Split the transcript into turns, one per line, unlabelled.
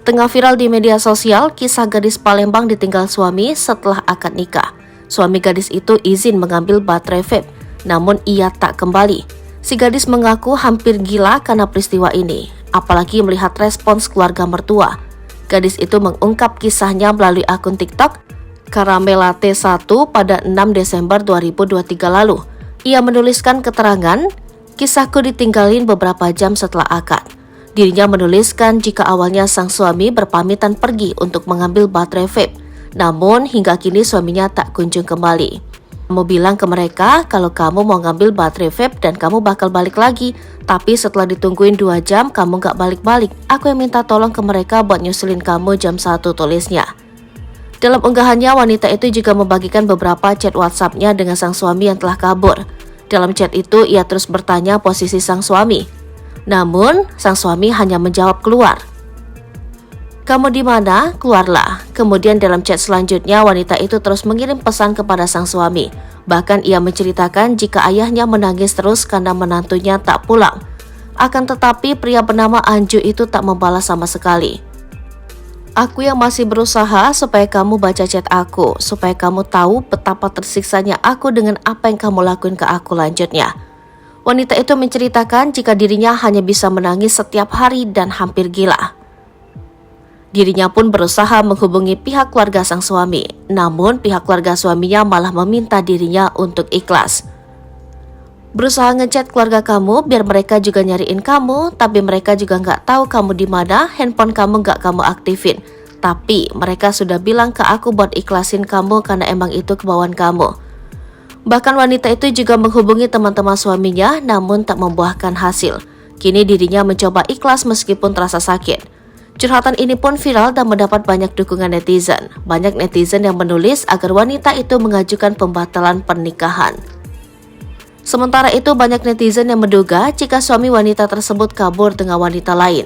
Tengah viral di media sosial, kisah gadis Palembang ditinggal suami setelah akad nikah. Suami gadis itu izin mengambil baterai vape, namun ia tak kembali. Si gadis mengaku hampir gila karena peristiwa ini, apalagi melihat respons keluarga mertua. Gadis itu mengungkap kisahnya melalui akun TikTok Karamela T1 pada 6 Desember 2023 lalu. Ia menuliskan keterangan, "Kisahku ditinggalin beberapa jam setelah akad." Dirinya menuliskan jika awalnya sang suami berpamitan pergi untuk mengambil baterai vape, namun hingga kini suaminya tak kunjung kembali. Kamu bilang ke mereka kalau kamu mau ngambil baterai vape dan kamu bakal balik lagi, tapi setelah ditungguin 2 jam kamu gak balik-balik. Aku yang minta tolong ke mereka buat nyusulin kamu jam 1, tulisnya. Dalam unggahannya, wanita itu juga membagikan beberapa chat WhatsApp-nya dengan sang suami yang telah kabur. Dalam chat itu, ia terus bertanya posisi sang suami. Namun, sang suami hanya menjawab keluar. "Kamu di mana? Keluarlah." Kemudian dalam chat selanjutnya, wanita itu terus mengirim pesan kepada sang suami. Bahkan ia menceritakan jika ayahnya menangis terus karena menantunya tak pulang. Akan tetapi pria bernama Anju itu tak membalas sama sekali. "Aku yang masih berusaha supaya kamu baca chat aku, supaya kamu tahu betapa tersiksanya aku dengan apa yang kamu lakuin ke aku," lanjutnya. Wanita itu menceritakan jika dirinya hanya bisa menangis setiap hari dan hampir gila. Dirinya pun berusaha menghubungi pihak keluarga sang suami, namun pihak keluarga suaminya malah meminta dirinya untuk ikhlas. "Berusaha ngechat keluarga kamu biar mereka juga nyariin kamu, tapi mereka juga nggak tahu kamu di mana, handphone kamu nggak kamu aktifin. Tapi mereka sudah bilang ke aku buat ikhlasin kamu karena emang itu kemauan kamu." Bahkan wanita itu juga menghubungi teman-teman suaminya namun tak membuahkan hasil. Kini dirinya mencoba ikhlas meskipun terasa sakit. Curhatan ini pun viral dan mendapat banyak dukungan netizen. Banyak netizen yang menulis agar wanita itu mengajukan pembatalan pernikahan. Sementara itu banyak netizen yang menduga jika suami wanita tersebut kabur dengan wanita lain.